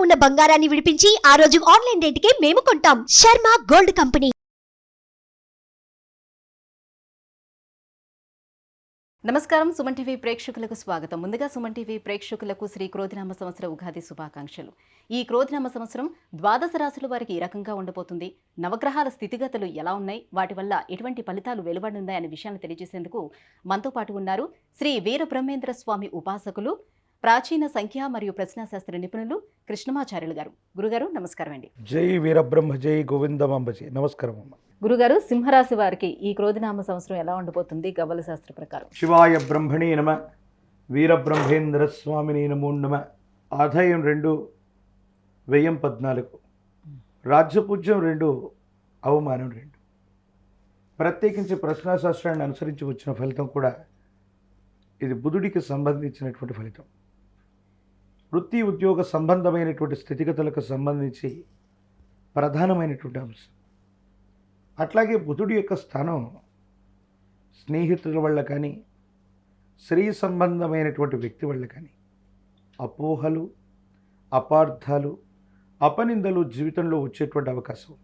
ఉన్న బంగారాన్ని విడిపించి ఆ రోజు ఆన్లైన్ రేటుకే మేము కొంటాం. Sharma gold company. నమస్కారం. సుమన్ టీవీ ప్రేక్షకులకు స్వాగతం. ముందుగా సుమన్ టీవీ ప్రేక్షకులకు శ్రీ క్రోధినామ సంవత్సర ఉగాది శుభాకాంక్షలు. ఈ క్రోధినామ సంవత్సరం ద్వాదశ రాశుల వారికి ఈ రకంగా ఉండబోతుంది. నవగ్రహాల స్థితిగతులు ఎలా ఉన్నాయి, వాటి వల్ల ఎటువంటి ఫలితాలు వెలువడున్నాయి అనే విషయాన్ని తెలియజేసేందుకు మనతో పాటు ఉన్నారు శ్రీ వీర బ్రహ్మేంద్ర స్వామి ఉపాసకులు, ప్రాచీన సంఖ్య మరియు ప్రశ్నాశాస్త్ర నిపుణులు కృష్ణమాచార్యులు గారు. గురుగారు నమస్కారం అండి. జై వీరబ్రహ్మ జై గోవిందమాంబ జై. నమస్కారం అమ్మ. గురుగారు, సింహరాశి వారికి ఈ క్రోధినామ సంవత్సరం ఎలా ఉండబోతుంది గవ్వల శాస్త్ర ప్రకారం? శివాయ బ్రహ్మణే నమ, వీరబ్రహ్మేంద్ర స్వామిని నమో నమ. ఆదాయం 2, వ్యయం 14, రాజ్యపూజ్యం 2, అవమానం 2. ప్రత్యేకించి ప్రశ్నాశాస్త్రాన్ని అనుసరించి వచ్చిన ఫలితం కూడా ఇది బుధుడికి సంబంధించినటువంటి ఫలితం. వృత్తి ఉద్యోగ సంబంధమైనటువంటి స్థితిగతులకు సంబంధించి ప్రధానమైనటువంటి అంశం. అట్లాగే బుధుడి యొక్క స్థానం స్నేహితుల వల్ల కానీ, స్త్రీ సంబంధమైనటువంటి వ్యక్తి వల్ల కానీ అపోహలు, అపార్థాలు, అపనిందలు జీవితంలో వచ్చేటువంటి అవకాశం.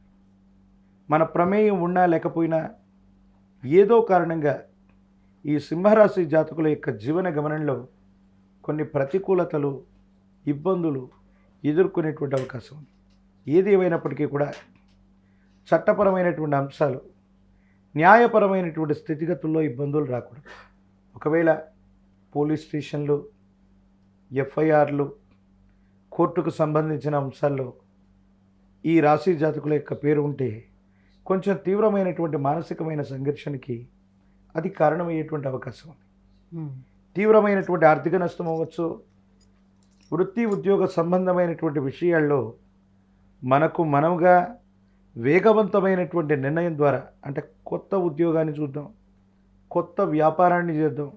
మన ప్రమేయం ఉన్నా లేకపోయినా ఏదో కారణంగా ఈ సింహరాశి జాతకుల యొక్క జీవన గమనంలో కొన్ని ప్రతికూలతలు, ఇబ్బందులు ఎదుర్కొనేటువంటి అవకాశం ఉంది. ఏది ఏమైనప్పటికీ కూడా చట్టపరమైనటువంటి అంశాలు, న్యాయపరమైనటువంటి స్థితిగతుల్లో ఇబ్బందులు రాకూడదు. ఒకవేళ పోలీస్ స్టేషన్లు, ఎఫ్ఐఆర్లు, కోర్టుకు సంబంధించిన అంశాల్లో ఈ రాశి జాతకుల యొక్క పేరు ఉంటే కొంచెం తీవ్రమైనటువంటి మానసికమైన సంఘర్షణకి అది కారణమయ్యేటువంటి అవకాశం ఉంది. తీవ్రమైనటువంటి ఆర్థిక నష్టం అవ్వచ్చు. వృత్తి ఉద్యోగ సంబంధమైనటువంటి విషయాల్లో మనముగా వేగవంతమైనటువంటి నిర్ణయం ద్వారా, అంటే కొత్త ఉద్యోగాన్ని చూద్దాం, కొత్త వ్యాపారాన్ని చేద్దాం,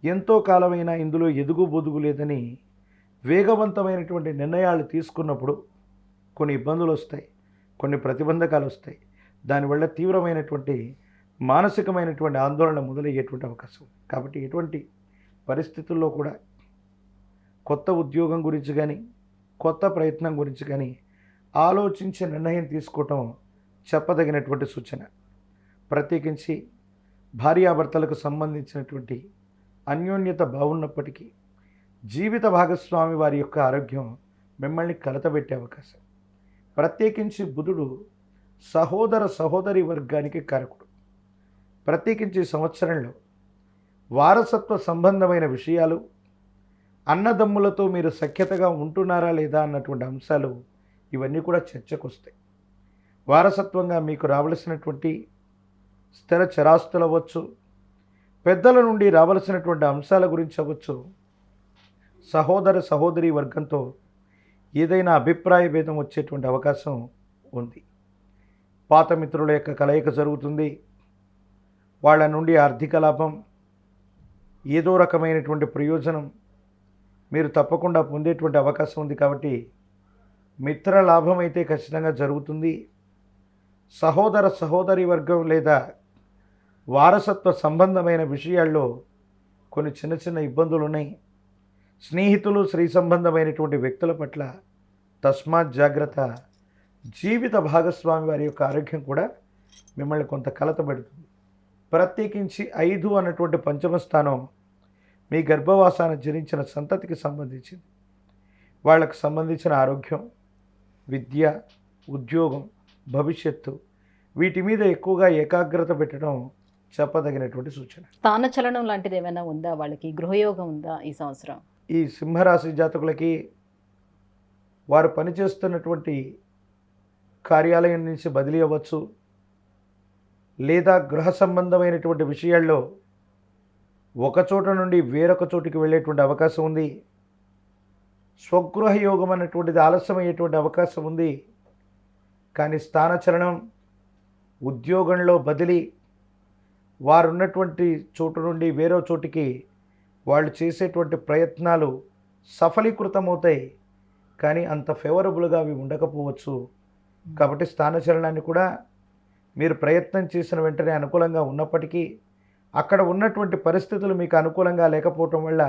ఎంతో కాలమైనా ఇందులో ఎదుగు బొదుగు లేదని వేగవంతమైనటువంటి నిర్ణయాలు తీసుకున్నప్పుడు కొన్ని ఇబ్బందులు వస్తాయి, కొన్ని ప్రతిబంధకాలు వస్తాయి. దానివల్ల తీవ్రమైనటువంటి మానసికమైనటువంటి ఆందోళన మొదలయ్యేటువంటి అవకాశం. కాబట్టి ఎటువంటి పరిస్థితుల్లో కూడా కొత్త ఉద్యోగం గురించి కానీ, కొత్త ప్రయత్నం గురించి కానీ ఆలోచించే నిర్ణయం తీసుకోవటం చెప్పదగినటువంటి సూచన. ప్రత్యేకించి భార్యాభర్తలకు సంబంధించినటువంటి అన్యోన్యత బాగున్నప్పటికీ జీవిత భాగస్వామి వారి యొక్క ఆరోగ్యం మిమ్మల్ని కలతబెట్టే అవకాశం. ప్రత్యేకించి బుధుడు సహోదర సహోదరి వర్గానికి కారకుడు. ప్రత్యేకించి సంవత్సరంలో వారసత్వ సంబంధమైన విషయాలు, అన్నదమ్ములతో మీరు సఖ్యతగా ఉంటున్నారా లేదా అన్నటువంటి అంశాలు ఇవన్నీ కూడా చర్చకు వస్తాయి. వారసత్వంగా మీకు రావలసినటువంటి స్థిర చరాస్తులు అవ్వచ్చు, పెద్దల నుండి రావలసినటువంటి అంశాల గురించి అవ్వచ్చు, సహోదర సహోదరి వర్గంతో ఏదైనా అభిప్రాయ భేదం వచ్చేటువంటి అవకాశం ఉంది. పాత మిత్రుల యొక్క కలయిక జరుగుతుంది. వాళ్ళ నుండి ఆర్థిక లాభం, ఏదో రకమైనటువంటి ప్రయోజనం మీరు తప్పకుండా పొందేటువంటి అవకాశం ఉంది. కాబట్టి మిత్ర లాభం అయితే ఖచ్చితంగా జరుగుతుంది. సహోదర సహోదరి వర్గం లేదా వారసత్వ సంబంధమైన విషయాల్లో కొన్ని చిన్న చిన్న ఇబ్బందులు ఉన్నాయి. స్నేహితులు, స్త్రీ సంబంధమైనటువంటి వ్యక్తుల పట్ల తస్మాత్ జాగ్రత్త. జీవిత భాగస్వామి వారి యొక్క ఆరోగ్యం కూడా మిమ్మల్ని కొంత కలతబెడుతుంది. ప్రత్యేకించి 5 అన్నటువంటి పంచమ స్థానం మీ గర్భవాసాన జనించిన సంతతికి సంబంధించింది. వాళ్ళకు సంబంధించిన ఆరోగ్యం, విద్య, ఉద్యోగం, భవిష్యత్తు, వీటి మీద ఎక్కువగా ఏకాగ్రత పెట్టడం చెప్పదగినటువంటి సూచన. స్థానచలనం లాంటిది ఏమైనా ఉందా? వాళ్ళకి గృహయోగం ఉందా ఈ సంవత్సరం? ఈ సింహరాశి జాతకులకి వారు పనిచేస్తున్నటువంటి కార్యాలయం నుంచి బదిలీ అవ్వచ్చు, లేదా గృహ సంబంధమైనటువంటి విషయాల్లో ఒక చోట నుండి వేరొక చోటికి వెళ్ళేటువంటి అవకాశం ఉంది. స్వగృహ యోగం అన్నటువంటిది ఆలస్యమయ్యేటువంటి అవకాశం ఉంది. కానీ స్థానచలనం, ఉద్యోగంలో బదిలీ, వారు ఉన్నటువంటి చోటు నుండి వేరే చోటికి వాళ్ళు చేసేటువంటి ప్రయత్నాలు సఫలీకృతమవుతాయి. కానీ అంత ఫేవరబుల్గా అవి ఉండకపోవచ్చు. కాబట్టి స్థానచలనాన్ని కూడా మీరు ప్రయత్నం చేసిన వెంటనే అనుకూలంగా ఉన్నప్పటికీ అక్కడ ఉన్నటువంటి పరిస్థితులు మీకు అనుకూలంగా లేకపోవటం వల్ల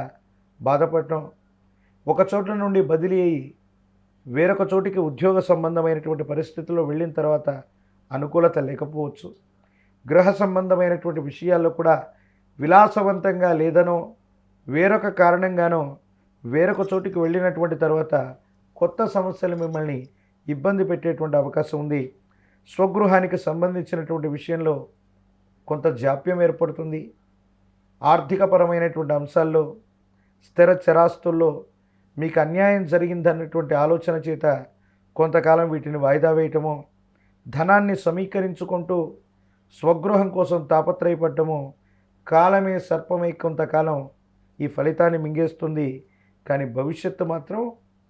బాధపడటం, ఒక చోట నుండి బదిలీ అయ్యి వేరొక చోటికి ఉద్యోగ సంబంధమైనటువంటి పరిస్థితుల్లో వెళ్ళిన తర్వాత అనుకూలత లేకపోవచ్చు. గృహ సంబంధమైనటువంటి విషయాల్లో కూడా విలాసవంతంగా లేదనో వేరొక కారణంగానో వేరొక చోటికి వెళ్ళినటువంటి తర్వాత కొత్త సమస్యలు మిమ్మల్ని ఇబ్బంది పెట్టేటువంటి అవకాశం ఉంది. స్వగృహానికి సంబంధించినటువంటి విషయంలో కొంత జాప్యం ఏర్పడుతుంది. ఆర్థికపరమైనటువంటి అంశాల్లో స్థిర చరాస్తుల్లో మీకు అన్యాయం జరిగిందన్నటువంటి ఆలోచన చేత కొంతకాలం వీటిని వాయిదా వేయటమో, ధనాన్ని సమీకరించుకుంటూ స్వగృహం కోసం తాపత్రయపడ్డమో, కాలమే సర్పమై కొంతకాలం ఈ ఫలితాన్ని మింగేస్తుంది. కానీ భవిష్యత్తు మాత్రం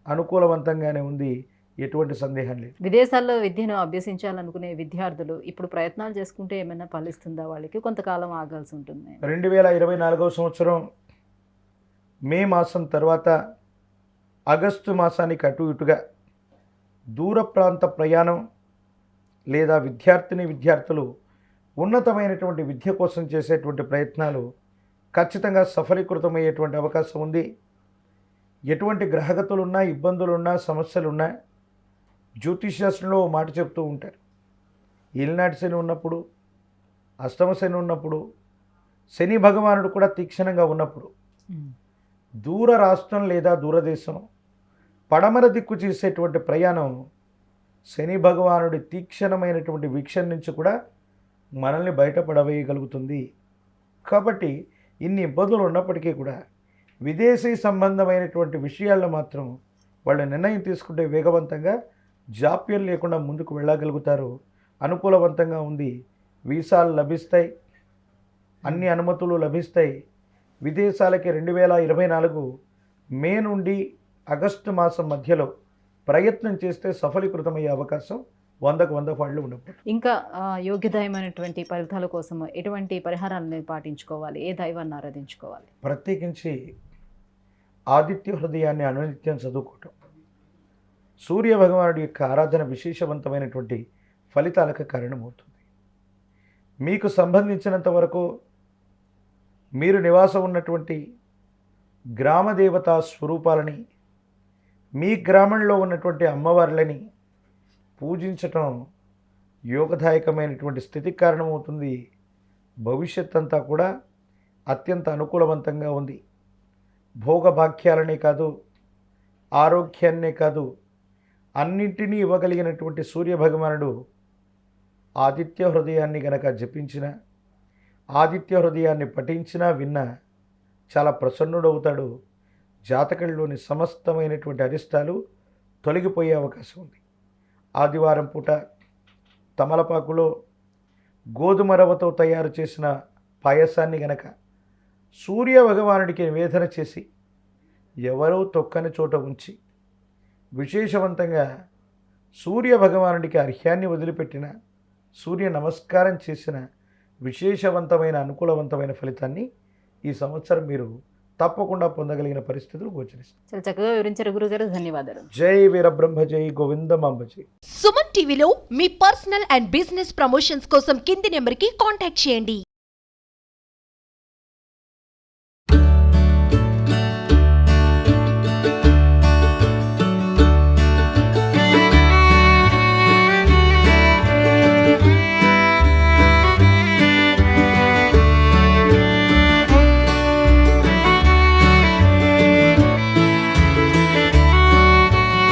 అనుకూలవంతంగానే ఉంది, ఎటువంటి సందేహం లేదు. విదేశాల్లో విద్యను అభ్యసించాలనుకునే విద్యార్థులు ఇప్పుడు ప్రయత్నాలు చేసుకుంటే ఏమైనా ఫలిస్తుందా? వాళ్ళకి కొంతకాలం ఆగాల్సి ఉంటుంది. 2024 సంవత్సరం మే మాసం తర్వాత ఆగస్టు మాసానికి అటు ఇటుగా దూర ప్రాంత ప్రయాణం లేదా విద్యార్థులు ఉన్నతమైనటువంటి విద్య కోసం చేసేటువంటి ప్రయత్నాలు ఖచ్చితంగా సఫలీకృతమయ్యేటువంటి అవకాశం ఉంది. ఎటువంటి గ్రహగతులున్నా, ఇబ్బందులున్నా, సమస్యలున్నా జ్యోతిష్శాస్త్రంలో ఓ మాట చెప్తూ ఉంటారు. ఏలినాటి శని ఉన్నప్పుడు, అష్టమ శని ఉన్నప్పుడు, శని భగవానుడు కూడా తీక్షణంగా ఉన్నప్పుడు దూర రాష్ట్రం లేదా దూరదేశం పడమర దిక్కు చేసేటువంటి ప్రయాణం శని భగవానుడి తీక్షణమైనటువంటి వీక్షణ నుంచి కూడా మనల్ని బయటపడవేయగలుగుతుంది. కాబట్టి ఇన్ని ఇబ్బందులు ఉన్నప్పటికీ కూడా విదేశీ సంబంధమైనటువంటి విషయాల్లో మాత్రం వాళ్ళు నిర్ణయం తీసుకుంటే వేగవంతంగా జాప్యం లేకుండా ముందుకు వెళ్ళగలుగుతారు. అనుకూలవంతంగా ఉంది. వీసాలు లభిస్తాయి, అన్ని అనుమతులు లభిస్తాయి. విదేశాలకి 2024 మే నుండి ఆగస్టు మాసం మధ్యలో ప్రయత్నం చేస్తే సఫలీకృతమయ్యే అవకాశం 100కు 100 పాళ్ళు ఉండదు. ఇంకా యోగ్యదాయమైనటువంటి ఫలితాల కోసం ఎటువంటి పరిహారాలను పాటించుకోవాలి? ఏ దైవాన్ని ఆరాధించుకోవాలి? ప్రత్యేకించి ఆదిత్య హృదయాన్ని అనునిత్యం చదువుకోవటం, సూర్య భగవానుడి యొక్క ఆరాధన విశేషవంతమైనటువంటి ఫలితాలకు కారణమవుతుంది. మీకు సంబంధించినంత వరకు మీరు నివాసం ఉన్నటువంటి గ్రామదేవతా స్వరూపాలని, మీ గ్రామంలో ఉన్నటువంటి అమ్మవార్లని పూజించటం యోగదాయకమైనటువంటి స్థితికి కారణమవుతుంది. భవిష్యత్ అంతా కూడా అత్యంత అనుకూలవంతంగా ఉంది. భోగభాగ్యాలనే కాదు, ఆరోగ్యాన్నే కాదు, అన్నింటినీ ఇవ్వగలిగినటువంటి సూర్యభగవానుడు ఆదిత్య హృదయాన్ని గనక జపించిన, ఆదిత్య హృదయాన్ని పఠించినా విన్నా చాలా ప్రసన్నుడవుతాడు. జాతకంలోని సమస్తమైనటువంటి అరిష్టాలు తొలగిపోయే అవకాశం ఉంది. ఆదివారం పూట తమలపాకులో గోధుమ రవ్వతో తయారు చేసిన పాయసాన్ని గనక సూర్య భగవానుడికి నివేదన చేసి ఎవరో తొక్కని చోట ఉంచి విశేషవంతంగా సూర్య భగవానుడికి అర్ఘ్యాన్ని వదిలిపెట్టిన, సూర్య నమస్కారం చేసిన విశేషవంతమైన అనుకూలవంతమైన ఫలితాన్ని ఈ సంవత్సరం మీరు తప్పకుండా పొందగలిగిన పరిస్థితులు గోచరిస్తాయి. చాలా చక్కగా వివరించారు గురుగారు, ధన్యవాదాలు. జై వీరబ్రహ్మ, జై గోవిందమాంబ జై. సుమన్ టీవీలో మీ పర్సనల్ అండ్ బిజినెస్ ప్రమోషన్స్ కోసం కింది నెంబర్కి కాంటాక్ట్ చేయండి.